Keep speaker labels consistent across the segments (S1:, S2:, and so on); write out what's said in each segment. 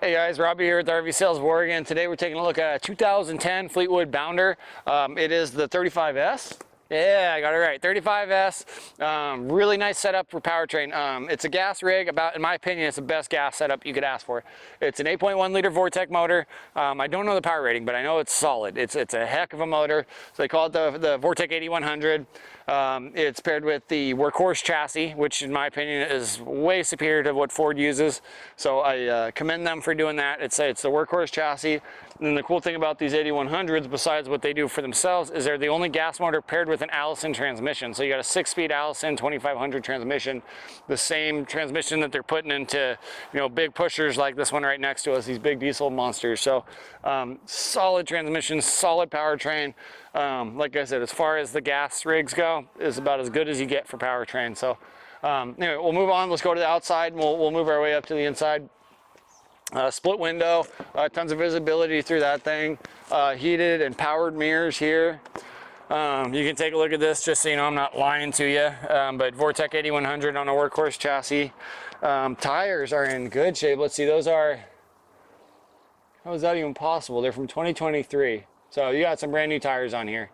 S1: Hey guys, Robbie here with RV Sales of Oregon. Today we're taking a look at a 2010 Fleetwood Bounder. It is the 35S. Yeah, I got it right. 35S. Really nice setup for powertrain. It's a gas rig. In my opinion, it's the best gas setup you could ask for. It's an 8.1 liter Vortec motor. I don't know the power rating, but I know it's solid. It's a heck of a motor. So they call it the Vortec 8100. It's paired with the Workhorse chassis, which in my opinion is way superior to what Ford uses. So I commend them for doing that. It's the Workhorse chassis. And the cool thing about these 8100s, besides what they do for themselves, is they're the only gas motor paired with an Allison transmission. So you got a 6-speed Allison 2500 transmission, the same transmission that they're putting into, big pushers like this one right next to us, these big diesel monsters. So solid transmission, solid powertrain. Like I said, as far as the gas rigs go, is about as good as you get for powertrain. So anyway, we'll move on. Let's go to the outside and we'll move our way up to the inside. Split window, tons of visibility through that thing, heated and powered mirrors here. You can take a look at this just so you know I'm not lying to you, but Vortec 8100 on a Workhorse chassis. Tires are in good shape. Let's see, those are, how is that even possible? They're from 2023, so you got some brand new tires on here.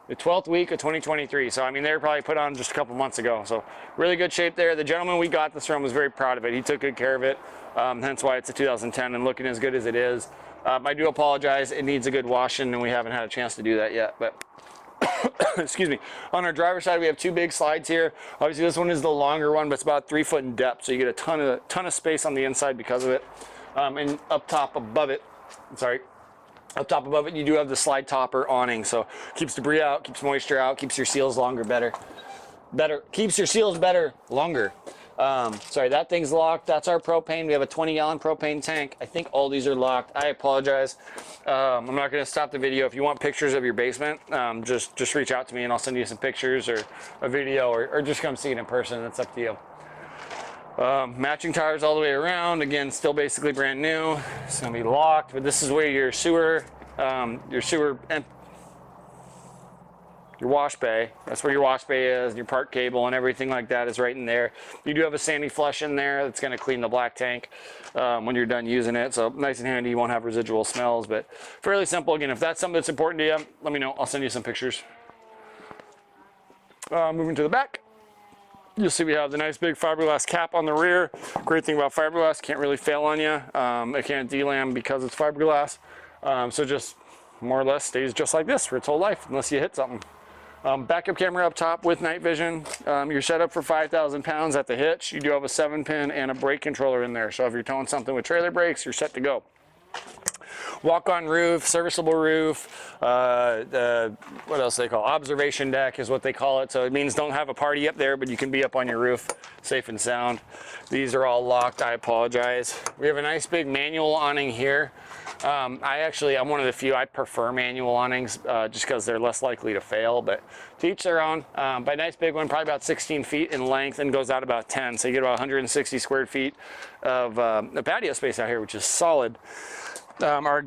S1: The 12th week of 2023, so I mean they were probably put on just a couple months ago, so really good shape there. The gentleman we got this from was very proud of it. He took good care of it, hence why it's a 2010 and looking as good as it is. I do apologize, it needs a good washing and we haven't had a chance to do that yet, but excuse me. On our driver's side we have two big slides here. Obviously this one is the longer one, but it's about 3 foot in depth, so you get a ton of space on the inside because of it. And up top above it, you do have the slide topper awning, so keeps debris out, keeps moisture out, keeps your seals keeps your seals better longer. Sorry, that thing's locked. That's our propane. We have a 20-gallon propane tank. I think all these are locked. I apologize. I'm not going to stop the video. If you want pictures of your basement, just reach out to me and I'll send you some pictures or a video, or just come see it in person. It's up to you. Matching tires all the way around. Again, still basically brand new. It's gonna be locked, but this is where your wash bay, that's where your wash bay is, and your park cable and everything like that is right in there. You do have a sandy flush in there that's gonna clean the black tank when you're done using it. So nice and handy, you won't have residual smells, but fairly simple. Again, if that's something that's important to you, let me know, I'll send you some pictures. Moving to the back. You'll see we have the nice big fiberglass cap on the rear. Great thing about fiberglass, can't really fail on you. It can't delam because it's fiberglass. So just more or less stays just like this for its whole life unless you hit something. Backup camera up top with night vision. You're set up for 5,000 pounds at the hitch. You do have a 7-pin and a brake controller in there. So if you're towing something with trailer brakes, you're set to go. Walk-on roof, serviceable roof, what else do they call it? Observation deck is what they call it. So it means don't have a party up there, but you can be up on your roof safe and sound. These are all locked, I apologize. We have a nice big manual awning here. I'm one of the few, I prefer manual awnings just because they're less likely to fail, but to each their own. But a nice big one, probably about 16 feet in length and goes out about 10. So you get about 160 square feet of patio space out here, which is solid. Our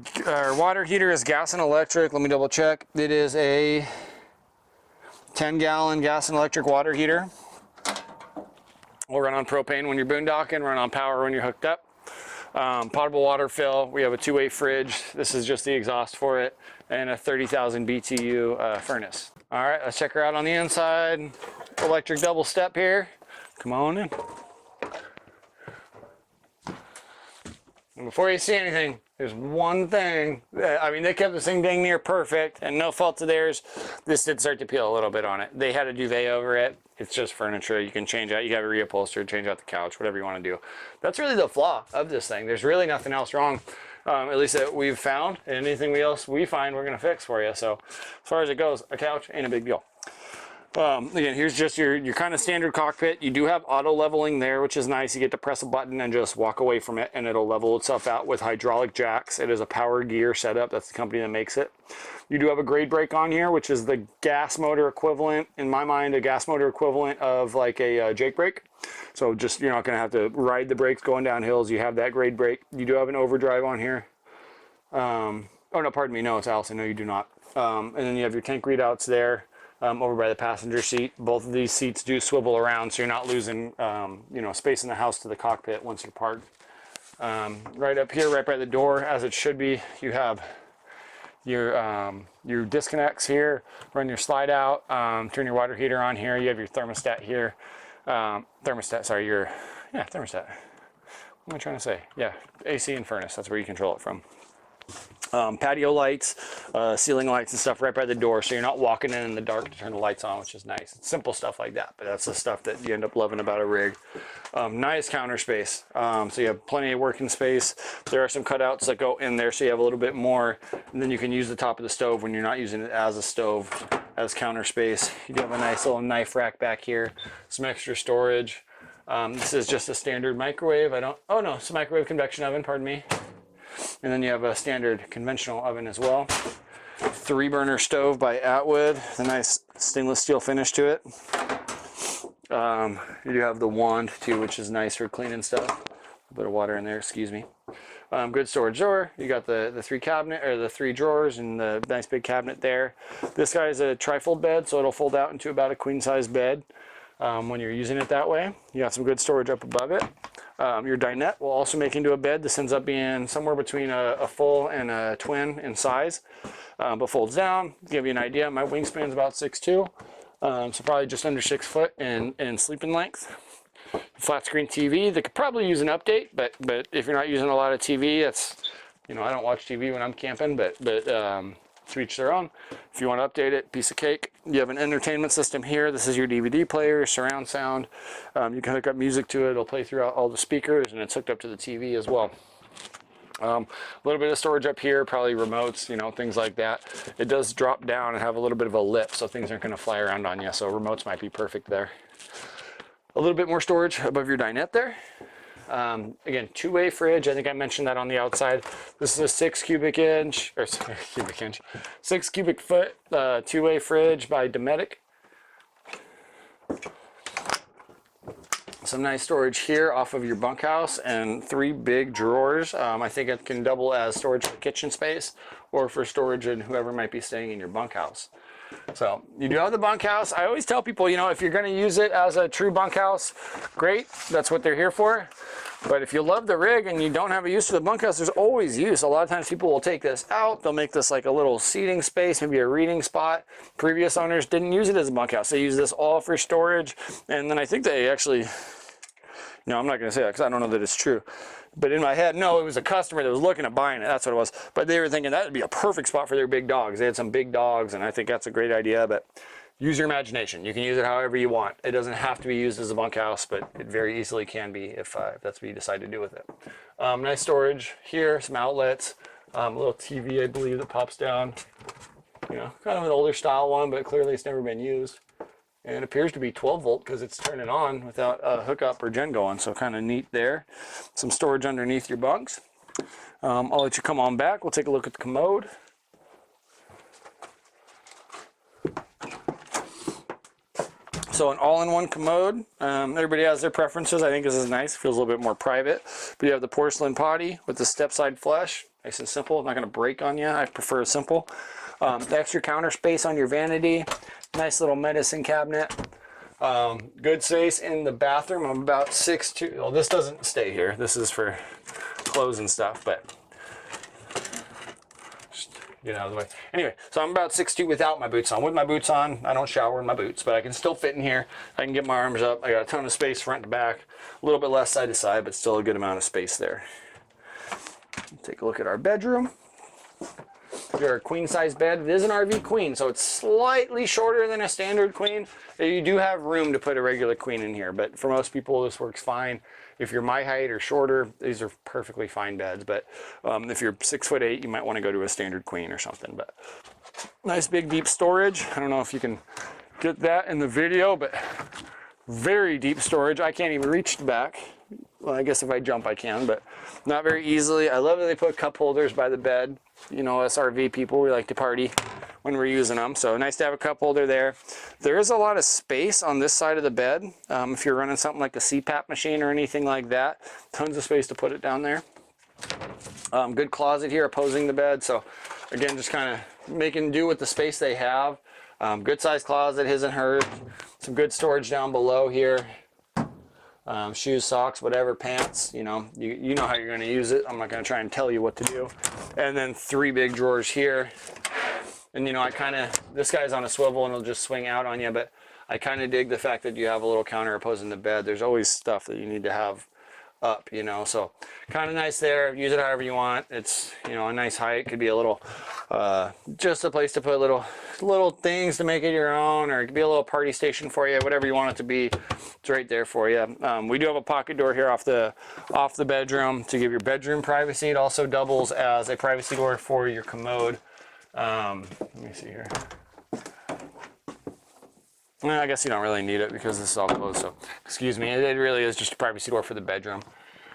S1: water heater is gas and electric. Let me double check. It is a 10-gallon gas and electric water heater. We'll run on propane when you're boondocking, run on power when you're hooked up. Potable water fill. We have a 2-way fridge. This is just the exhaust for it, and a 30,000 BTU furnace. All right, let's check her out on the inside. Electric double step here. Come on in. And before you see anything, there's one thing that, I mean, they kept this thing dang near perfect, and no fault to theirs. This did start to peel a little bit on it. They had a duvet over it. It's just furniture. You can change out. You have it reupholstered, change out the couch, whatever you want to do. That's really the flaw of this thing. There's really nothing else wrong, at least that we've found. And anything else we find, we're going to fix for you. So as far as it goes, a couch ain't a big deal. Again, here's just your kind of standard cockpit. You do have auto leveling there, which is nice. You get to press a button and just walk away from it and it'll level itself out with hydraulic jacks. It is a Power Gear setup. That's the company that makes it. You do have a grade brake on here, which is the gas motor equivalent, in my mind, a gas motor equivalent of like a Jake brake. So just, you're not going to have to ride the brakes going down hills. You have that grade brake. You do have an overdrive on here. Oh no, pardon me. No, it's Allison. No, you do not. And then you have your tank readouts there. Over by the passenger seat. Both of these seats do swivel around, so you're not losing space in the house to the cockpit once you're parked. Right up here, right by the door, as it should be, you have your disconnects here. Run your slide out, turn your water heater on here. You have your thermostat here. Thermostat. What am I trying to say? Yeah, AC and furnace. That's where you control it from. Patio lights, ceiling lights and stuff right by the door, so you're not walking in the dark to turn the lights on, which is nice. It's simple stuff like that, but that's the stuff that you end up loving about a rig. Nice counter space, so you have plenty of working space. There are some cutouts that go in there, so you have a little bit more, and then you can use the top of the stove when you're not using it as a stove, as counter space. You do have a nice little knife rack back here, some extra storage. This is just a standard microwave. It's a microwave convection oven, pardon me. And then you have a standard conventional oven as well. 3-burner stove by Atwood, the nice stainless steel finish to it. You do have the wand too, which is nice for cleaning stuff. A bit of water in there, excuse me. Good storage drawer. You got the 3 drawers and the nice big cabinet there. This guy is a trifold bed, so it'll fold out into about a queen size bed when you're using it that way. You got some good storage up above it. Your dinette will also make into a bed. This ends up being somewhere between a full and a twin in size, but folds down. To give you an idea, my wingspan is about 6'2", so probably just under 6 foot in sleeping length. Flat screen TV that could probably use an update, but if you're not using a lot of TV, that's, I don't watch TV when I'm camping, but to each their own. If you want to update it, piece of cake. You have an entertainment system here. This is your DVD player, surround sound. You can hook up music to it. It'll play throughout all the speakers, and it's hooked up to the TV as well. A little bit of storage up here, probably remotes, things like that. It does drop down and have a little bit of a lip, so things aren't going to fly around on you, so remotes might be perfect there. A little bit more storage above your dinette there. Again, 2-way fridge. I think I mentioned that on the outside. This is a 6 cubic foot, 2-way fridge by Dometic. Some nice storage here off of your bunkhouse and 3 big drawers. I think it can double as storage for kitchen space or for storage in whoever might be staying in your bunkhouse. So you do have the bunkhouse. I always tell people, if you're going to use it as a true bunkhouse, great. That's what they're here for. But if you love the rig and you don't have a use for the bunkhouse, there's always use. A lot of times people will take this out. They'll make this like a little seating space, maybe a reading spot. Previous owners didn't use it as a bunkhouse. They use this all for storage. And then I think they actually, I'm not going to say that because I don't know that it's true. But in my head, no, it was a customer that was looking at buying it. That's what it was. But they were thinking that would be a perfect spot for their big dogs. They had some big dogs, and I think that's a great idea. But use your imagination. You can use it however you want. It doesn't have to be used as a bunkhouse, but it very easily can be if that's what you decide to do with it. Nice storage here, some outlets, a little TV, I believe, that pops down. Kind of an older style one, but clearly it's never been used. And it appears to be 12 volt because it's turning on without a hookup or gen going, so kind of neat there. Some storage underneath your bunks. I'll let you come on back. We'll take a look at the commode. So an all-in-one commode. Everybody has their preferences. I think this is nice. It feels a little bit more private. But you have the porcelain potty with the step-side flush. Nice and simple. Not going to break on you. I prefer simple. The extra counter space on your vanity. Nice little medicine cabinet. Good space in the bathroom. I'm about 6'2". Well, this doesn't stay here. This is for clothes and stuff, but just get out of the way. Anyway, so I'm about 6'2" without my boots on. With my boots on, I don't shower in my boots, but I can still fit in here. I can get my arms up. I got a ton of space front to back. A little bit less side to side, but still a good amount of space there. Take a look at our bedroom. Your queen size bed. It is an RV queen, so it's slightly shorter than a standard queen. You do have room to put a regular queen in here, but for most people this works fine. If you're my height or shorter, these are perfectly fine beds, but if you're 6'8", you might want to go to a standard queen or something. But nice big deep storage. I don't know if you can get that in the video, but very deep storage. I can't even reach the back. Well, I guess if I jump I can, but not very easily. I love that they put cup holders by the bed. Us RV people, we like to party when we're using them, so nice to have a cup holder there. There is a lot of space on this side of the bed. If you're running something like a CPAP machine or anything like that, tons of space to put it down there. Good closet here opposing the bed, so again, just kind of making do with the space they have. Good sized closet, his and hers. Some good storage down below here. shoes, socks, whatever, pants, you know how you're going to use it. I'm not going to try and tell you what to do. And then 3 big drawers here. And you know, this guy's on a swivel and it'll just swing out on you, but I kind of dig the fact that you have a little counter opposing the bed. There's always stuff that you need to have up, you know, so kind of nice there. Use it however you want. It's, you know, a nice height. Could be a little, just a place to put little things to make it your own, or it could be a little party station for you, whatever you want it to be. It's right there for you. We do have a pocket door here off the bedroom to give your bedroom privacy. It also doubles as a privacy door for your commode. Let me see here. Well, I guess you don't really need it because this is all closed, so excuse me. It really is just a privacy door for the bedroom.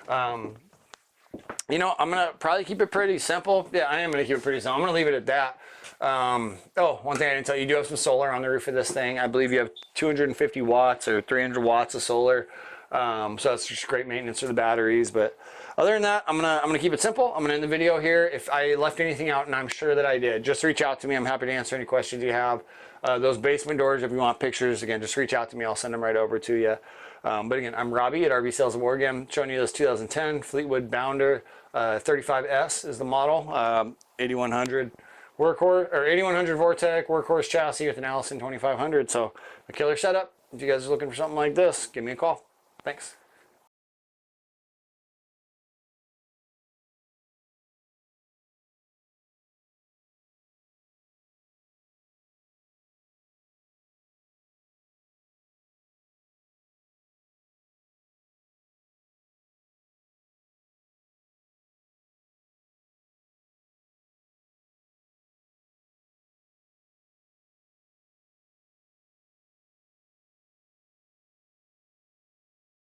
S1: You know, I'm going to probably keep it pretty simple. Yeah, I am going to keep it pretty simple. I'm going to leave it at that. Oh, one thing I didn't tell you, you do have some solar on the roof of this thing. I believe you have 250 watts or 300 watts of solar. So that's just great maintenance for the batteries. But other than that, I'm gonna keep it simple. I'm gonna end the video here. If I left anything out, and I'm sure that I did, just reach out to me. I'm happy to answer any questions you have. Those basement doors, if you want pictures, again, just reach out to me. I'll send them right over to you. But again, I'm Robbie at RV Sales of Oregon, showing you this 2010 Fleetwood Bounder 35S is the model, 8100 workhorse or 8100 Vortec workhorse chassis with an Allison 2500. So a killer setup. If you guys are looking for something like this, give me a call. Thanks.